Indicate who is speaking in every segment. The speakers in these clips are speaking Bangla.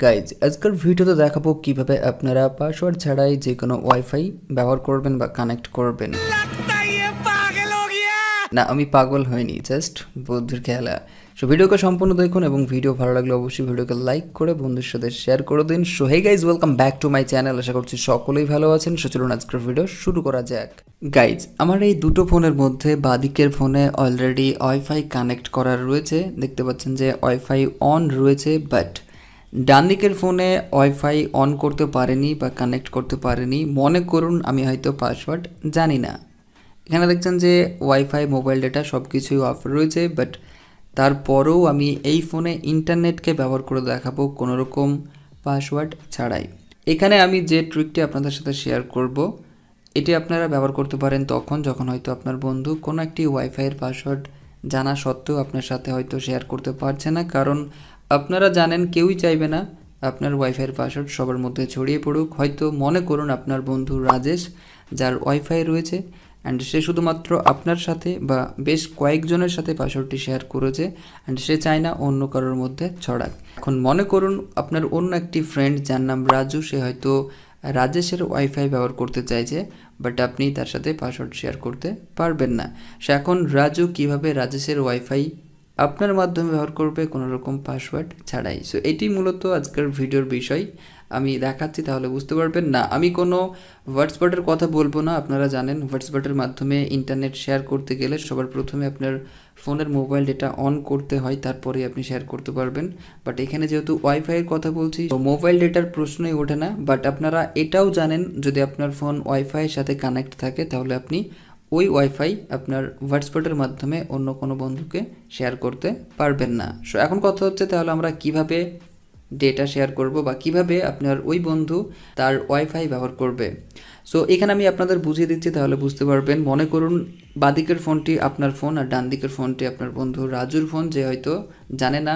Speaker 1: গাইজ আজকের ভিডিওতে দেখাবো কিভাবে আপনারা পাসওয়ার্ড ছাড়াই যে কোনো ওয়াইফাই ব্যবহার করবেন বা কানেক্ট করবেন। না, আমি পাগল হইনি, জাস্ট বুদ্ধির খেলা। সো ভিডিওকে সম্পূর্ণ দেখুন এবং ভিডিও ভালো লাগলে অবশ্যই ভিডিওকে লাইক করে বন্ধুদের সাথে শেয়ার করে দিন। So hey guys, welcome back to my channel. আশা করছি সকলেই ভালো আছেন। সো চলুন আজকের ভিডিও শুরু করা যাক। গাইজ, আমার এই দুটো ফোনের মধ্যে বাদিকের ফোনে অলরেডি ওয়াইফাই কানেক্ট করা রয়েছে, দেখতে পাচ্ছেন যে ওয়াইফাই অন রয়েছে, বাট ডান দিকের ফোনে ওয়াইফাই অন করতে পারেনি বা কানেক্ট করতে পারেনি। মনে করুন আমি হয়তো পাসওয়ার্ড জানি না। এখানে দেখছেন যে ওয়াইফাই, মোবাইল ডেটা সব কিছুই অফ রয়েছে, বাট তারপরেও আমি এই ফোনে ইন্টারনেটকে ব্যবহার করে দেখাবো কোনো রকম পাসওয়ার্ড ছাড়াই। এখানে আমি যে ট্রিকটি আপনাদের সাথে শেয়ার করব, এটি আপনারা ব্যবহার করতে পারেন যখন হয়তো আপনার বন্ধু কোনো একটি ওয়াইফাইয়ের পাসওয়ার্ড জানা সত্ত্বেও আপনার সাথে হয়তো শেয়ার করতে পারছে না, কারণ আপনারা জানেন কেউই চাইবে না আপনার ওয়াইফাইয়ের পাসওয়ার্ড সবার মধ্যে ছড়িয়ে পড়ুক। হয়তো মনে করুন আপনার বন্ধু রাজেশ, যার ওয়াইফাই রয়েছে, অ্যান্ড সে শুধুমাত্র আপনার সাথে বা বেশ কয়েকজনের সাথে পাসওয়ার্ডটি শেয়ার করেছে, অ্যান্ড সে চায় না অন্য কারোর মধ্যে ছড়াক। এখন মনে করুন আপনার অন্য একটি ফ্রেন্ড যার নাম রাজু, সে হয়তো রাজেশের ওয়াইফাই ব্যবহার করতে চাইছে, বাট আপনি তার সাথে পাসওয়ার্ড শেয়ার করতে পারবেন না। সে এখন রাজু কিভাবে রাজেশের ওয়াইফাই আপনার মাধ্যমে ব্যবহার করবে কোনো রকম পাসওয়ার্ড ছাড়াই। সো এটি মূলত আজকের ভিডিওর বিষয়, আমি দেখাচ্ছি, তাহলে বুঝতে পারবেন। না, আমি কোনো হোয়াটসঅ্যাপের কথা বলবো না। আপনারা জানেন হোয়াটসঅ্যাপের মাধ্যমে ইন্টারনেট শেয়ার করতে গেলে সবার প্রথমে আপনার ফোনের মোবাইল ডেটা অন করতে হয়, তারপরে আপনি শেয়ার করতে পারবেন। বাট এখানে যেহেতু ওয়াইফাইয়ের কথা বলছি, তো মোবাইল ডেটার প্রশ্নই ওঠে না। বাট আপনারা এটাও জানেন, যদি আপনার ফোন ওয়াইফাইয়ের সাথে কানেক্ট থাকে তাহলে আপনি ওই ওয়াইফাই আপনার হোয়াটসঅ্যাপের মাধ্যমে অন্য কোনো বন্ধুকে শেয়ার করতে পারবেন না। সো এখন কথা হচ্ছে তাহলে আমরা কিভাবে ডেটা শেয়ার করব বা কিভাবে আপনার ওই বন্ধু তার ওয়াইফাই ব্যবহার করবে। সো এখানে আমি আপনাদের বুঝিয়ে দিচ্ছি, তাহলে বুঝতে পারবেন। মনে করুন বাদিকের ফোনটি আপনার ফোন আর ডান দিকের ফোনটি আপনার বন্ধু রাজুর ফোন, যে হয়তো জানে না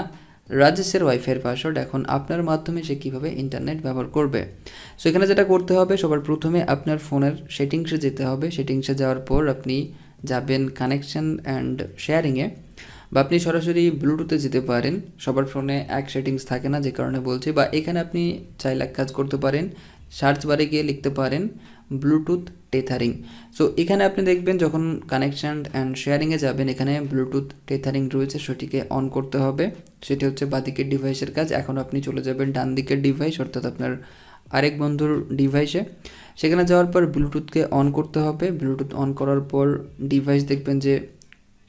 Speaker 1: রাজেশের ওয়াইফাইয়ের পাসওয়ার্ড। এখন আপনার মাধ্যমে সে কীভাবে ইন্টারনেট ব্যবহার করবে। সো এখানে যেটা করতে হবে, সবার প্রথমে আপনার ফোনের সেটিংসে যেতে হবে। সেটিংসে যাওয়ার পর আপনি যাবেন কানেকশন অ্যান্ড শেয়ারিংয়ে, বা আপনি সরাসরি ব্লুটুথে যেতে পারেন। সবার ফোনে এক সেটিংস থাকে না, যে কারণে বলছি। বা এখানে আপনি চাইলে এক কাজ করতে পারেন, সার্চ বারে গিয়ে লিখতে পারেন ব্লুটুথ টেথারিং। সো এখানে আপনি দেখবেন যখন কানেকশন অ্যান্ড শেয়ারিংয়ে যাবেন, এখানে ব্লুটুথ টেথারিং রয়েছে, সেটিকে অন করতে হবে। সেটি হচ্ছে বাদিকের ডিভাইসের কাজ। এখন আপনি চলে যাবেন ডান দিকের ডিভাইস, অর্থাৎ আপনার আরেক বন্ধুর ডিভাইসে। সেখানে যাওয়ার পর ব্লুটুথকে অন করতে হবে। ব্লুটুথ অন করার পর ডিভাইস দেখবেন যে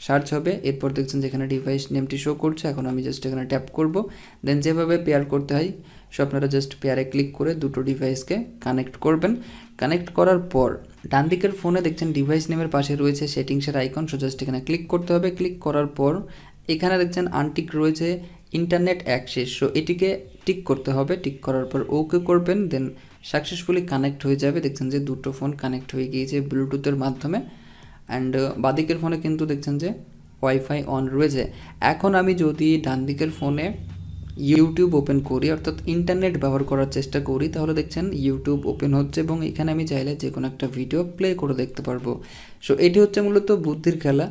Speaker 1: সার্চ হবে, এরপর দেখছেন যেখানে ডিভাইস নেমটি শো করছে। এখন আমি জাস্ট এখানে ট্যাপ করব, দেন যেভাবে পেয়ার করতে হয় সো আপনারা জাস্ট পেয়ারে ক্লিক করে দুটো ডিভাইসকে কানেক্ট করবেন। কানেক্ট করার পর ডান দিকের ফোনে দেখছেন ডিভাইস নেমের পাশে রয়েছে সেটিংসের আইকন, সো জাস্ট এখানে ক্লিক করতে হবে। ক্লিক করার পর এখানে দেখছেন আনটিক রয়েছে ইন্টারনেট অ্যাক্সেস, সো এটিকে টিক করতে হবে। টিক করার পর ওকে করবেন, দেন সাকসেসফুলি কানেক্ট হয়ে যাবে। দেখছেন যে দুটো ফোন কানেক্ট হয়ে গিয়েছে ব্লুটুথের মাধ্যমে, অ্যান্ড বাদিকের ফোনে কিন্তু দেখছেন যে ওয়াইফাই অন রয়েছে। এখন আমি যদি ডান দিকের ফোনে ইউটিউব ওপেন করি, অর্থাৎ ইন্টারনেট ব্যবহার করার চেষ্টা করি, তাহলে দেখছেন ইউটিউব ওপেন হচ্ছে এবং এখানে আমি চাইলে যে কোনো একটা ভিডিও প্লে করে দেখতে পারবো। সো এটি হচ্ছে মূলত বুদ্ধির খেলা।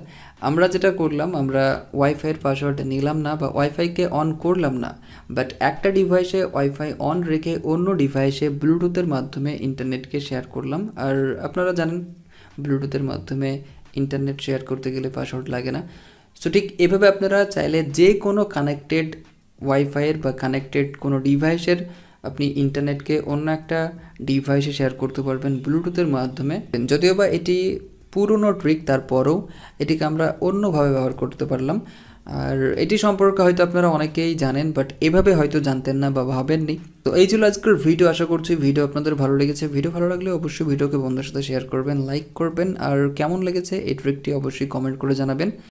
Speaker 1: আমরা যেটা করলাম, আমরা ওয়াইফাইয়ের পাসওয়ার্ড নিলাম না বা ওয়াইফাইকে অন করলাম না, বাট একটা ডিভাইসে ওয়াইফাই অন রেখে অন্য ডিভাইসে ব্লুটুথের মাধ্যমে ইন্টারনেটকে শেয়ার করলাম। আর আপনারা জানেন ব্লুটুথের মাধ্যমে ইন্টারনেট শেয়ার করতে গেলে পাসওয়ার্ড লাগে না। সো ঠিক এভাবে আপনারা চাইলে যে কোনো কানেক্টেড ওয়াইফাইয়ের বা কানেক্টেড কোনো ডিভাইসের আপনি ইন্টারনেটকে অন্য একটা ডিভাইসে শেয়ার করতে পারবেন ব্লুটুথের মাধ্যমে। যদিও বা এটি পুরনো ট্রিক, তারপরেও এটিকে আমরা অন্যভাবে ব্যবহার করতে পারলাম। আর এটি সম্পর্কে হয়তো আপনারা অনেকেই জানেন, বাট এভাবে হয়তো জানতেন না বা ভাবেননি। তো এই ছিল আজকের ভিডিও। আশা করছি ভিডিও আপনাদের ভালো লেগেছে। ভিডিও ভালো লাগলে অবশ্যই ভিডিওকে বন্ধুদের সাথে শেয়ার করবেন, লাইক করবেন, আর কেমন লেগেছে এই ট্রিকটি অবশ্যই কমেন্ট করে জানাবেন।